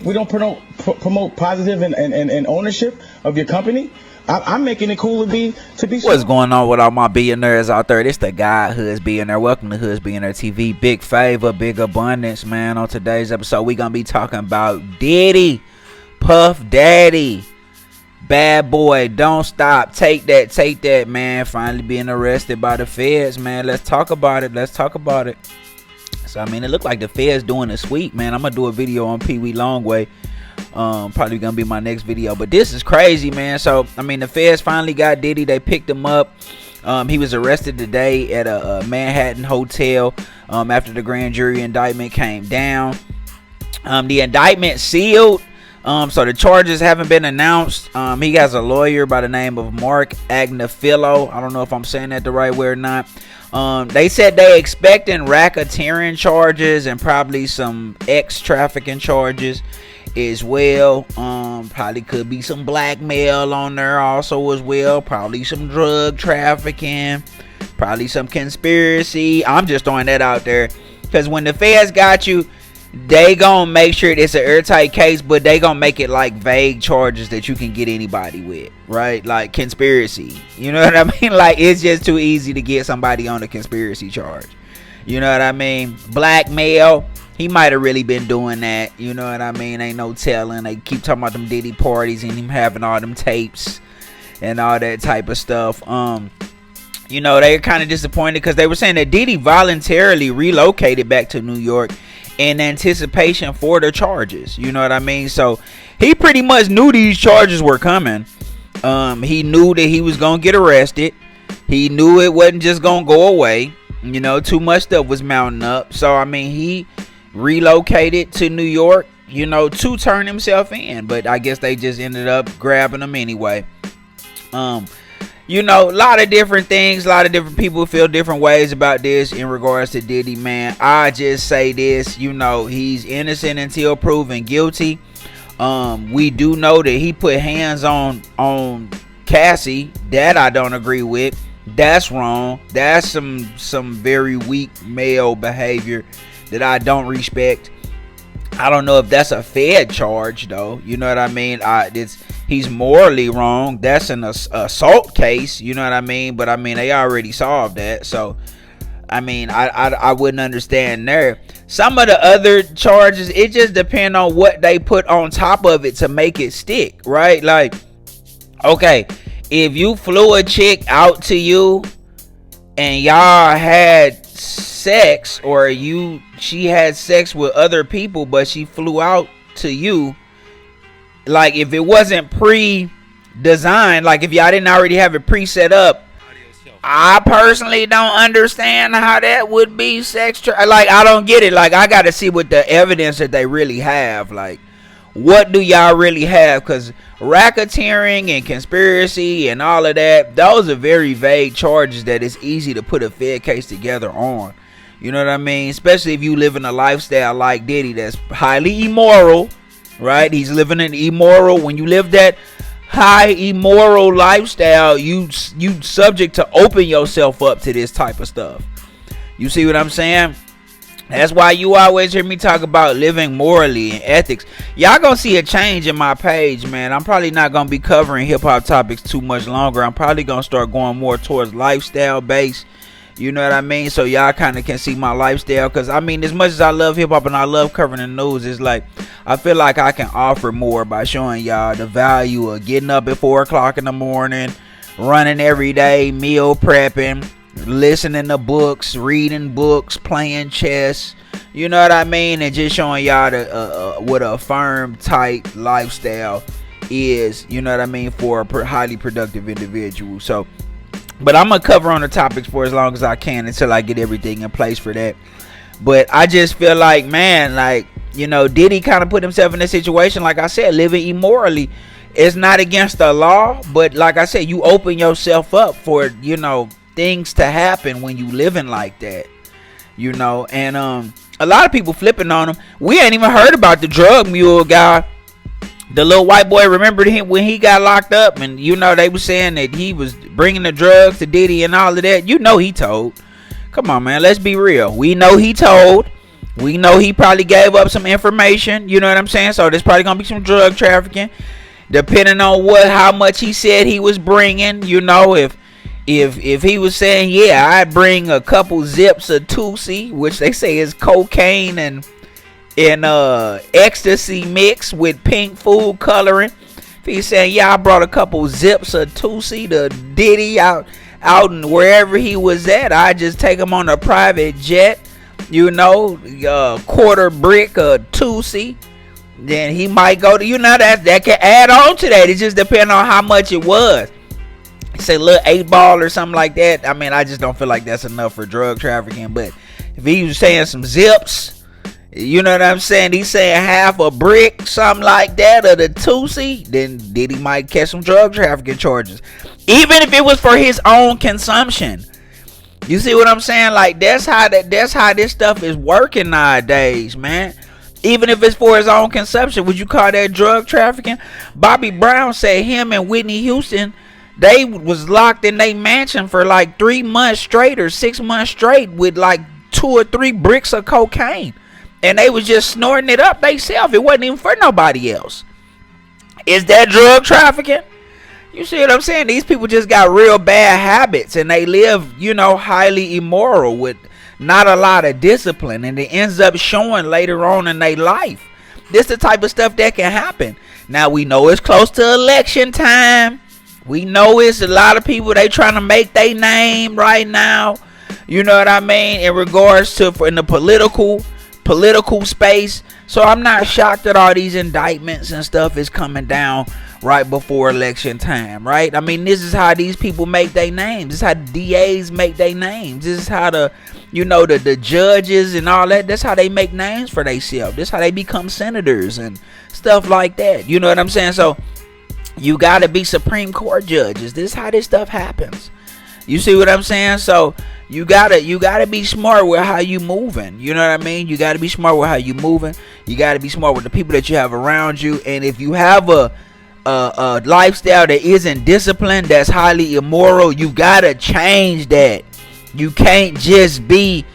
We don't promote positive and ownership of your company. I'm making it cool to be. What's going on with all my billionaires out there? This the guy Hoods Billionaire. Welcome to Hoods Billionaire TV. Big favor, big abundance, man. On today's episode, we gonna be talking about Diddy, Puff Daddy, bad boy. Don't stop. Take that, man. Finally being arrested by the feds, man. Let's talk about it. So I mean, it looked like the feds doing a sweep, man. I'm gonna do a video on Pee Wee Longway. Probably gonna be my next video, but this is crazy, man. So I mean, the feds finally got Diddy. They picked him up. He was arrested today at a Manhattan hotel after the grand jury indictment came down. The indictment sealed, so the charges haven't been announced. He has a lawyer by the name of Mark Agnafilo. I don't know if I'm saying that the right way or not. They said they expecting racketeering charges and probably some trafficking charges as well. Probably could be some blackmail on there also as well. Probably some drug trafficking, probably some conspiracy. I'm just throwing that out there because when the feds got you, they gonna make sure it's an airtight case, but they gonna make it like vague charges that you can get anybody with, right? Like conspiracy, you know what I mean? Like it's just too easy to get somebody on a conspiracy charge, you know what I mean? Blackmail, he might have really been doing that, you know what I mean? Ain't no telling. They keep talking about them Diddy parties and him having all them tapes and all that type of stuff. You know, they're kind of disappointed because they were saying that Diddy voluntarily relocated back to New York in anticipation for the charges, you know what I mean? So he pretty much knew these charges were coming. He knew that he was gonna get arrested. He knew it wasn't just gonna go away. You know, too much stuff was mounting up. So I mean, he relocated to New York, you know, to turn himself in, but I guess they just ended up grabbing him anyway. You know, a lot of different things, a lot of different people feel different ways about this in regards to Diddy, man. I just say this, you know, he's innocent until proven guilty. We do know that he put hands on Cassie. That I don't agree with. That's wrong. That's some very weak male behavior that I don't respect. I don't know if that's a Fed charge though, you know what I mean? He's morally wrong. That's an assault case, you know what I mean? But I mean, they already solved that. So I mean, I wouldn't understand there. Some of the other charges, it just depends on what they put on top of it to make it stick, right? Like, okay, if you flew a chick out to you and y'all had sex, or she had sex with other people but she flew out to you, like if it wasn't pre-designed, like if y'all didn't already have it pre-set up, I personally don't understand how that would be like I don't get it. Like I gotta see what the evidence that they really have. Like what do y'all really have? Because racketeering and conspiracy and all of that, those are very vague charges that it's easy to put a Fed case together on. You know what I mean? Especially if you live in a lifestyle like Diddy that's highly immoral, right? He's living an immoral. When you live that high immoral lifestyle, you subject to open yourself up to this type of stuff. You see what I'm saying? That's why you always hear me talk about living morally and ethics. Y'all gonna see a change in my page, man. I'm probably not gonna be covering hip-hop topics too much longer. I'm probably gonna start going more towards lifestyle based. You know what I mean? So y'all kind of can see my lifestyle. Because I mean, as much as I love hip-hop and I love covering the news, it's like I feel like I can offer more by showing y'all the value of getting up at 4 o'clock in the morning, running every day, meal prepping, listening to books, reading books, playing chess, you know what I mean? And just showing y'all what a firm, tight lifestyle is, you know what I mean, for a highly productive individual. So, but I'm gonna cover on the topics for as long as I can until I get everything in place for that. But I just feel like, man, like, you know, Diddy kind of put himself in a situation, like I said, living immorally. It's not against the law, but like I said, you open yourself up for, you know, things to happen when you living like that, you know. And a lot of people flipping on him. We ain't even heard about the drug mule guy, the little white boy. Remember him when he got locked up, and you know they were saying that he was bringing the drugs to Diddy and all of that. You know he told. Come on, man, let's be real. We know he told. We know he probably gave up some information. You know what I'm saying? So there's probably gonna be some drug trafficking, depending on how much he said he was bringing. You know, if he was saying, yeah, I'd bring a couple zips of Tusi, which they say is cocaine and ecstasy mix with pink food coloring. If he's saying, yeah, I brought a couple zips of Tusi to Diddy out and wherever he was at, I just take him on a private jet, you know, quarter brick of Tusi, then he might go to, you know, that can add on to that. It just depends on how much it was. Say a little 8-ball or something like that. I mean, I just don't feel like that's enough for drug trafficking. But if he was saying some zips, you know what I'm saying, he's saying half a brick, something like that, of the Tusi, then Diddy might catch some drug trafficking charges, even if it was for his own consumption. You see what I'm saying? Like, that's how this stuff is working nowadays, man. Even if it's for his own consumption, would you call that drug trafficking? Bobby Brown said him and Whitney Houston, they was locked in their mansion for like 3 months straight or 6 months straight with like 2 or 3 bricks of cocaine. And they was just snorting it up themselves. It wasn't even for nobody else. Is that drug trafficking? You see what I'm saying? These people just got real bad habits and they live, you know, highly immoral with not a lot of discipline. And it ends up showing later on in their life. This the type of stuff that can happen. Now we know it's close to election time. We know it's a lot of people, they trying to make their name right now. You know what I mean? In regards to in the political space. So I'm not shocked that all these indictments and stuff is coming down right before election time, right? I mean, this is how these people make their names. This is how the DAs make their names. This is how the judges and all that, that's how they make names for themselves. This is how they become senators and stuff like that. You know what I'm saying? So you gotta be Supreme Court judges. This is how this stuff happens. You see what I'm saying? So you gotta be smart with how you moving. You know what I mean? You gotta be smart with how you moving. You gotta be smart with the people that you have around you. And if you have a lifestyle that isn't disciplined, that's highly immoral, you gotta change that. You can't just be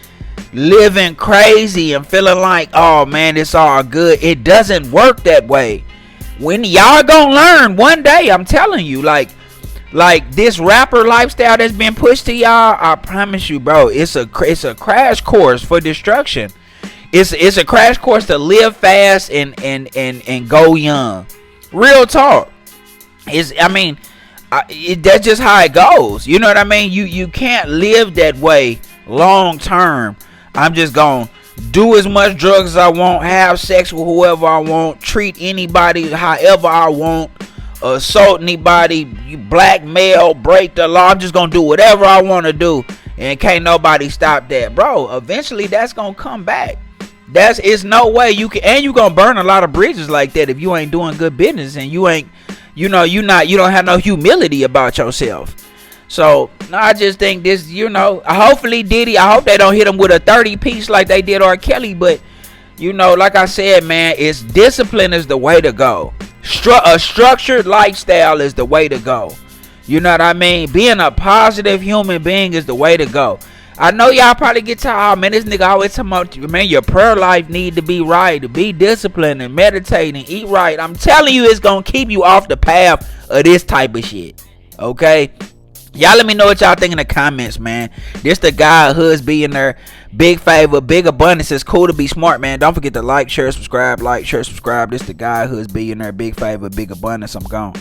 living crazy and feeling like, oh man, it's all good. It doesn't work that way. When y'all gonna learn one day, I'm telling you, like this rapper lifestyle that's been pushed to y'all, I promise you, bro, it's a crash course for destruction. It's a crash course to live fast and go young. Real talk. That's just how it goes. You know what I mean? You can't live that way long term. I'm just gonna do as much drugs as I want, have sex with whoever I want, treat anybody however I want, assault anybody, blackmail, break the law. I'm just gonna do whatever I want to do, and can't nobody stop that, bro. Eventually that's gonna come back. It's no way you can, and you gonna burn a lot of bridges like that if you ain't doing good business and you ain't, you don't have no humility about yourself. So no, I just think this, hopefully Diddy, I hope they don't hit him with a 30 piece like they did R. Kelly, but like I said, man, it's discipline is the way to go. A structured lifestyle is the way to go. You know what I mean? Being a positive human being is the way to go. I know y'all probably get tired, man, this nigga always talking about, man, your prayer life need to be right, to be disciplined and meditate and eat right. I'm telling you, it's gonna keep you off the path of this type of shit. Okay? Y'all let me know what y'all think in the comments, man. This the guy, Hoods Billionaire, big favor, big abundance. It's cool to be smart, man. Don't forget to like, share, subscribe. This the guy, Hoods Billionaire, big favor, big abundance. I'm gone.